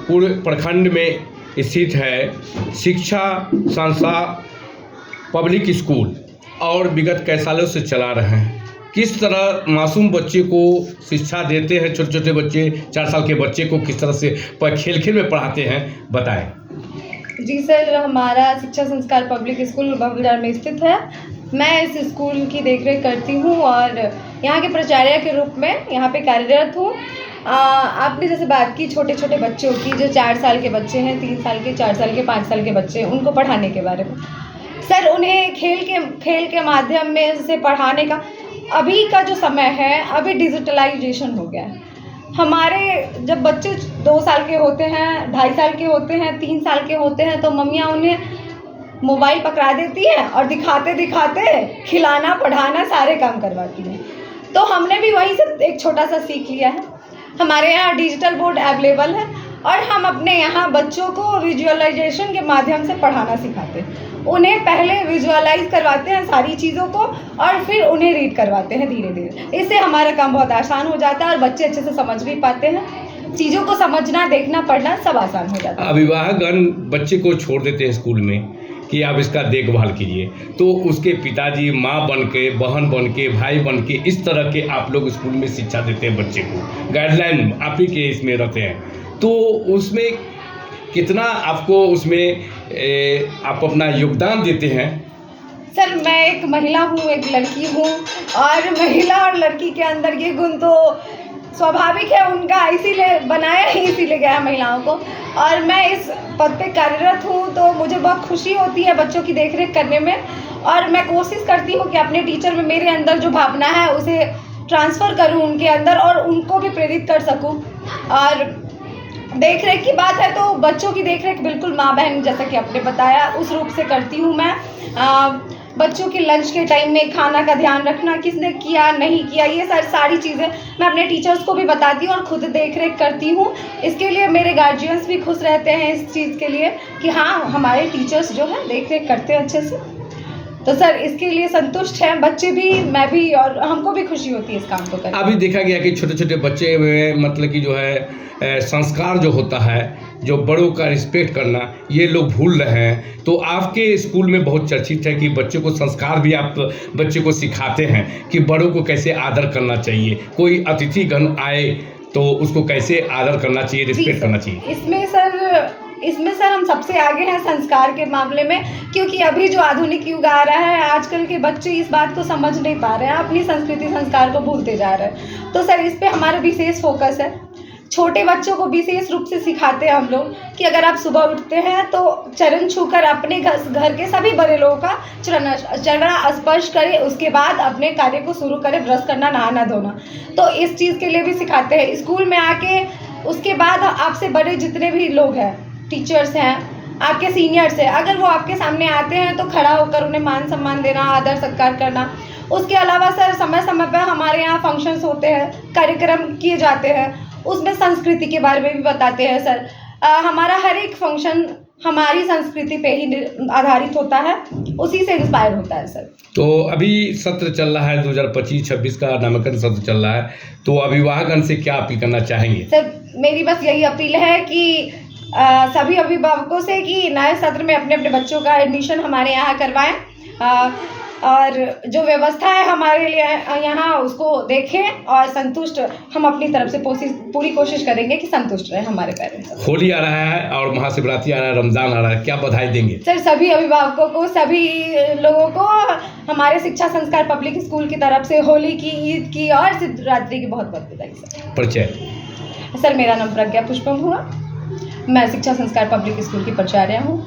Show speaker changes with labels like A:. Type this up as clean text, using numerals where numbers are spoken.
A: पूरे प्रखंड में स्थित है शिक्षा संस्था पब्लिक स्कूल और विगत कई सालों से चला रहे हैं। किस तरह मासूम बच्चे को शिक्षा देते हैं, छोटे छोटे बच्चे 4 साल के बच्चे को किस तरह से खेल खेल में पढ़ाते हैं, बताएं।
B: जी सर, हमारा शिक्षा संस्कार पब्लिक स्कूल बबलदार में स्थित है। मैं इस स्कूल की देखरेख करती हूँ और यहाँ के प्राचार्य के रूप में यहाँ पे कार्यरत हूँ। आपने जैसे बात की छोटे छोटे बच्चों की, जो 4 साल के बच्चे हैं, 3 साल के, 4 साल के, 5 साल के बच्चे, उनको पढ़ाने के बारे में। सर, उन्हें खेल के माध्यम में से पढ़ाने का अभी का जो समय है, अभी डिजिटलाइजेशन हो गया है। हमारे जब बच्चे 2 साल के होते हैं, 2.5 साल के होते हैं, 3 साल के होते हैं, तो मम्मियाँ उन्हें मोबाइल पकड़ा देती हैं और दिखाते दिखाते खिलाना पढ़ाना सारे काम करवाती हैं। तो हमने भी वहीं से एक छोटा सा सीख लिया है। हमारे यहाँ डिजिटल बोर्ड अवेलेबल है और हम अपने यहाँ बच्चों को विजुअलाइजेशन के माध्यम से पढ़ाना सिखाते हैं। उन्हें पहले विजुअलाइज करवाते हैं सारी चीज़ों को और फिर उन्हें रीड करवाते हैं धीरे धीरे। इससे हमारा काम बहुत आसान हो जाता है और बच्चे अच्छे से समझ भी पाते हैं। चीज़ों को समझना, देखना, पढ़ना सब आसान हो जाता है।
A: अभिभावकगण बच्चे को छोड़ देते हैं स्कूल में कि आप इसका देखभाल कीजिए, तो उसके पिताजी माँ बन के, बहन बन के, भाई बन के, इस तरह के आप लोग स्कूल में शिक्षा देते हैं बच्चे को, गाइडलाइन आप ही के इसमें रहते हैं, तो उसमें कितना आपको उसमें आप अपना योगदान देते हैं?
B: सर, मैं एक महिला हूँ, एक लड़की हूँ और महिला और लड़की के अंदर ये गुण तो स्वाभाविक है उनका, इसीलिए बनाया ही इसीलिए गया है महिलाओं को। और मैं इस पद पे कार्यरत हूँ तो मुझे बहुत खुशी होती है बच्चों की देखरेख करने में और मैं कोशिश करती हूँ कि अपने टीचर में मेरे अंदर जो भावना है उसे ट्रांसफ़र करूँ उनके अंदर और उनको भी प्रेरित कर सकूँ। और देखरेख की बात है तो बच्चों की देखरेख बिल्कुल माँ बहन जैसा कि आपने बताया उस रूप से करती हूँ मैं। बच्चों के लंच के टाइम में खाना का ध्यान रखना, किसने किया नहीं किया, ये सारी चीज़ें मैं अपने टीचर्स को भी बताती हूँ और खुद देखरेख करती हूँ। इसके लिए मेरे गार्जियंस भी खुश रहते हैं इस चीज़ के लिए कि हाँ, हमारे टीचर्स जो है देखरेख करते हैं अच्छे से। तो सर, इसके लिए संतुष्ट हैं बच्चे भी, मैं भी, और हमको भी खुशी होती है इस काम को करके।
A: अभी देखा गया कि छोटे छोटे बच्चे में मतलब कि जो है संस्कार जो होता है, जो बड़ों का रिस्पेक्ट करना, ये लोग भूल रहे हैं। तो आपके स्कूल में बहुत चर्चित है कि बच्चों को संस्कार भी आप बच्चे को सिखाते हैं कि बड़ों को कैसे आदर करना चाहिए, कोई अतिथिगण आए तो उसको कैसे आदर करना चाहिए, रिस्पेक्ट करना चाहिए।
B: इसमें सर हम सबसे आगे हैं संस्कार के मामले में, क्योंकि अभी जो आधुनिक युग आ रहा है, आजकल के बच्चे इस बात को समझ नहीं पा रहे हैं, अपनी संस्कृति संस्कार को भूलते जा रहे हैं। तो सर, इस पे हमारा विशेष फोकस है। छोटे बच्चों को विशेष रूप से सिखाते हैं हम लोग कि अगर आप सुबह उठते हैं तो चरण छूकर अपने घर के सभी बड़े लोगों का चरण स्पर्श करें, उसके बाद अपने कार्य को शुरू करें, ब्रश करना, नहाना धोना। तो इस चीज़ के लिए भी सिखाते हैं स्कूल में आके। उसके बाद आपसे बड़े जितने भी लोग हैं, टीचर्स हैं, आपके सीनियर्स हैं, अगर वो आपके सामने आते हैं तो खड़ा होकर उन्हें मान सम्मान देना, आदर सत्कार करना। उसके अलावा सर, समय समय पर हमारे यहाँ फंक्शंस होते हैं, कार्यक्रम किए जाते हैं, उसमें संस्कृति के बारे में भी बताते हैं सर। हमारा हर एक फंक्शन हमारी संस्कृति पे ही आधारित होता है, उसी से इंस्पायर होता है सर। तो
A: अभी सत्र चल रहा है 2025-26 का नामांकन सत्र चल रहा है, तो अभिभावकगण से क्या अपील करना चाहेंगे?
B: सर, मेरी बस यही अपील है कि सभी अभिभावकों से कि नए सत्र में अपने अपने बच्चों का एडमिशन हमारे यहाँ करवाएं और जो व्यवस्था है हमारे लिए यहाँ उसको देखें और संतुष्ट, हम अपनी तरफ से पूरी कोशिश करेंगे कि संतुष्ट रहे हमारे पेरेंट्स।
A: होली आ रहा है और महाशिवरात्रि आ रहा है, रमजान आ रहा है, क्या बधाई देंगे?
B: सर, सभी अभिभावकों को, सभी लोगों को हमारे शिक्षा संस्कार पब्लिक स्कूल की तरफ से होली की, ईद की और शिवरात्रि की बहुत बहुत बधाई सर।
A: परिचय?
B: सर, मेरा नाम प्रज्ञा पुष्पम हुआ, मैं शिक्षा संस्कार पब्लिक स्कूल की प्राचार्य हूँ।